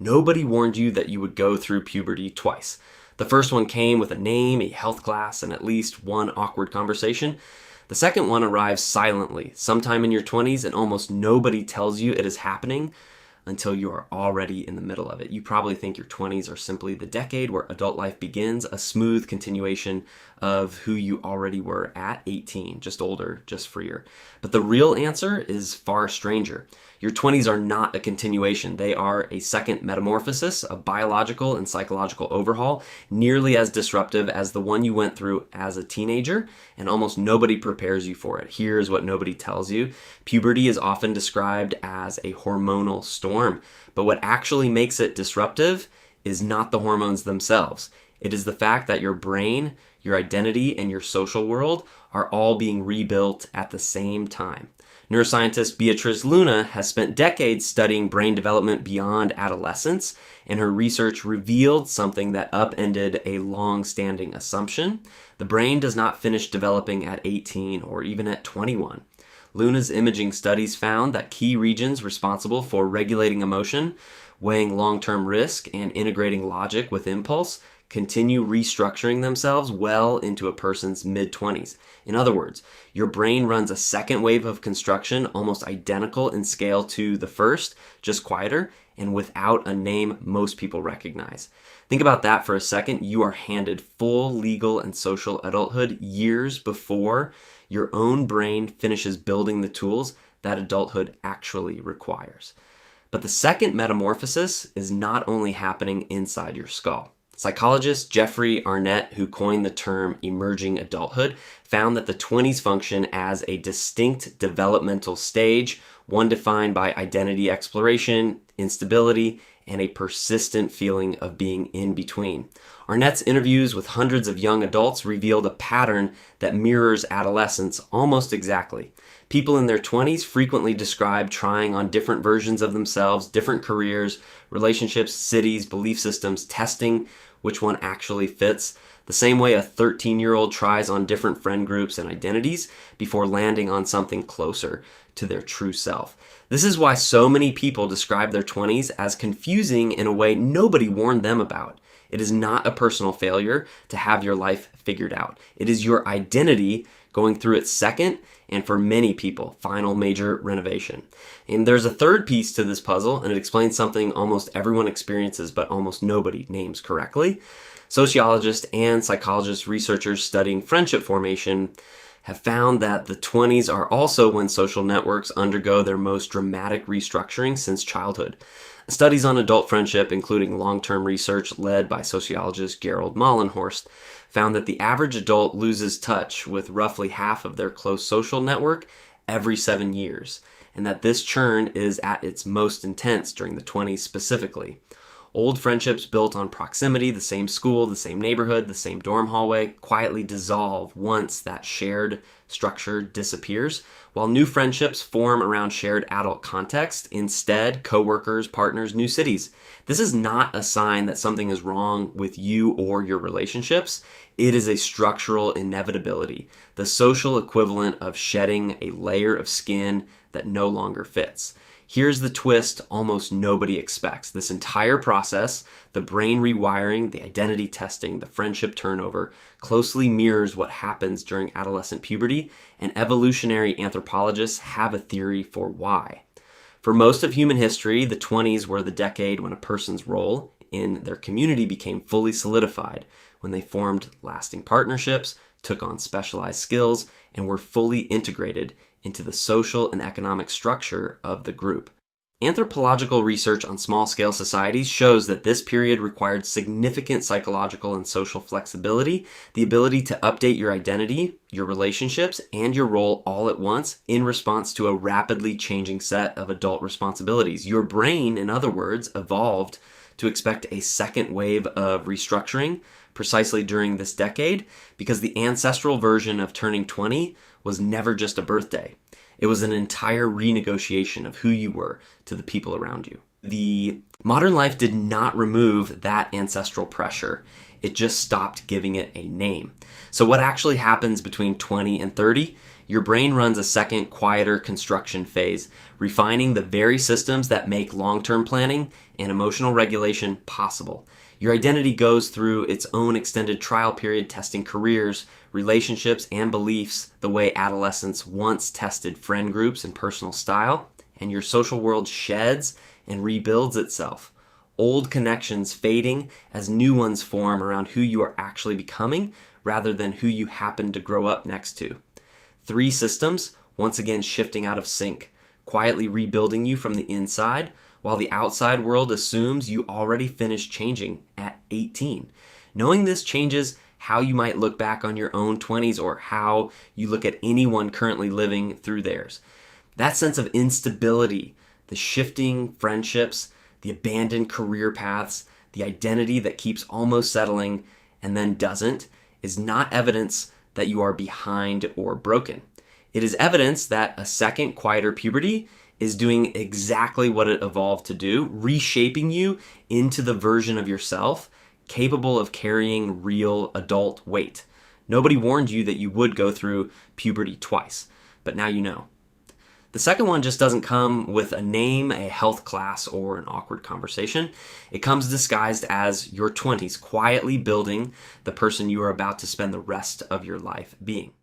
Nobody warned you that you would go through puberty twice. The first one came with a name, a health class, and at least one awkward conversation. The second one arrives silently, sometime in your 20s, and almost nobody tells you it is happening until you are already in the middle of it. You probably think your 20s are simply the decade where adult life begins, a smooth continuation of who you already were at 18, just older, just freer. But the real answer is far stranger. Your 20s are not a continuation. They are a second metamorphosis, a biological and psychological overhaul, nearly as disruptive as the one you went through as a teenager, and almost nobody prepares you for it. Here's what nobody tells you. Puberty is often described as a hormonal storm, but what actually makes it disruptive is not the hormones themselves. It is the fact that your brain, your identity, and your social world are all being rebuilt at the same time. Neuroscientist Beatriz Luna has spent decades studying brain development beyond adolescence, and her research revealed something that upended a long-standing assumption. The brain does not finish developing at 18 or even at 21. Luna's imaging studies found that key regions responsible for regulating emotion, weighing long-term risk, and integrating logic with impulse continue restructuring themselves well into a person's mid-20s. In other words, your brain runs a second wave of construction almost identical in scale to the first, just quieter, and without a name most people recognize. Think about that for a second. You are handed full legal and social adulthood years before your own brain finishes building the tools that adulthood actually requires. But the second metamorphosis is not only happening inside your skull. Psychologist Jeffrey Arnett, who coined the term emerging adulthood, found that the 20s function as a distinct developmental stage, one defined by identity exploration, instability, and a persistent feeling of being in between. Arnett's interviews with hundreds of young adults revealed a pattern that mirrors adolescence almost exactly. People in their 20s frequently describe trying on different versions of themselves, different careers, relationships, cities, belief systems, testing which one actually fits, the same way a 13-year-old tries on different friend groups and identities before landing on something closer to their true self. This is why so many people describe their 20s as confusing in a way nobody warned them about. It is not a personal failure to have your life figured out. It is your identity going through its second, and for many people, final major renovation. And there's a third piece to this puzzle, and it explains something almost everyone experiences, but almost nobody names correctly. Sociologists and psychologist researchers studying friendship formation have found that the 20s are also when social networks undergo their most dramatic restructuring since childhood. Studies on adult friendship, including long-term research led by sociologist Gerald Mollenhorst, found that the average adult loses touch with roughly half of their close social network every 7 years, and that this churn is at its most intense during the 20s specifically. Old friendships built on proximity, the same school, the same neighborhood, the same dorm hallway, quietly dissolve once that shared structure disappears, while new friendships form around shared adult context, instead, coworkers, partners, new cities. This is not a sign that something is wrong with you or your relationships. It is a structural inevitability, the social equivalent of shedding a layer of skin that no longer fits. Here's the twist almost nobody expects. This entire process, the brain rewiring, the identity testing, the friendship turnover, closely mirrors what happens during adolescent puberty, and evolutionary anthropologists have a theory for why. For most of human history, the 20s were the decade when a person's role in their community became fully solidified, when they formed lasting partnerships, took on specialized skills, and were fully integrated into the social and economic structure of the group. Anthropological research on small-scale societies shows that this period required significant psychological and social flexibility, the ability to update your identity, your relationships, and your role all at once in response to a rapidly changing set of adult responsibilities. Your brain, in other words, evolved to expect a second wave of restructuring precisely during this decade because the ancestral version of turning 20 was never just a birthday. It was an entire renegotiation of who you were to the people around you. The modern life did not remove that ancestral pressure. It just stopped giving it a name. So what actually happens between 20 and 30? Your brain runs a second, quieter construction phase, refining the very systems that make long-term planning and emotional regulation possible. Your identity goes through its own extended trial period, testing careers, relationships, and beliefs the way adolescence once tested friend groups and personal style, and your social world sheds and rebuilds itself. Old connections fading as new ones form around who you are actually becoming rather than who you happen to grow up next to. 3 systems, once again shifting out of sync, quietly rebuilding you from the inside, while the outside world assumes you already finished changing at 18. Knowing this changes how you might look back on your own 20s or how you look at anyone currently living through theirs. That sense of instability, the shifting friendships, the abandoned career paths, the identity that keeps almost settling and then doesn't, is not evidence that you are behind or broken. It is evidence that a second, quieter puberty is doing exactly what it evolved to do, reshaping you into the version of yourself capable of carrying real adult weight. Nobody warned you that you would go through puberty twice, but now you know. The second one just doesn't come with a name, a health class, or an awkward conversation. It comes disguised as your 20s, quietly building the person you are about to spend the rest of your life being.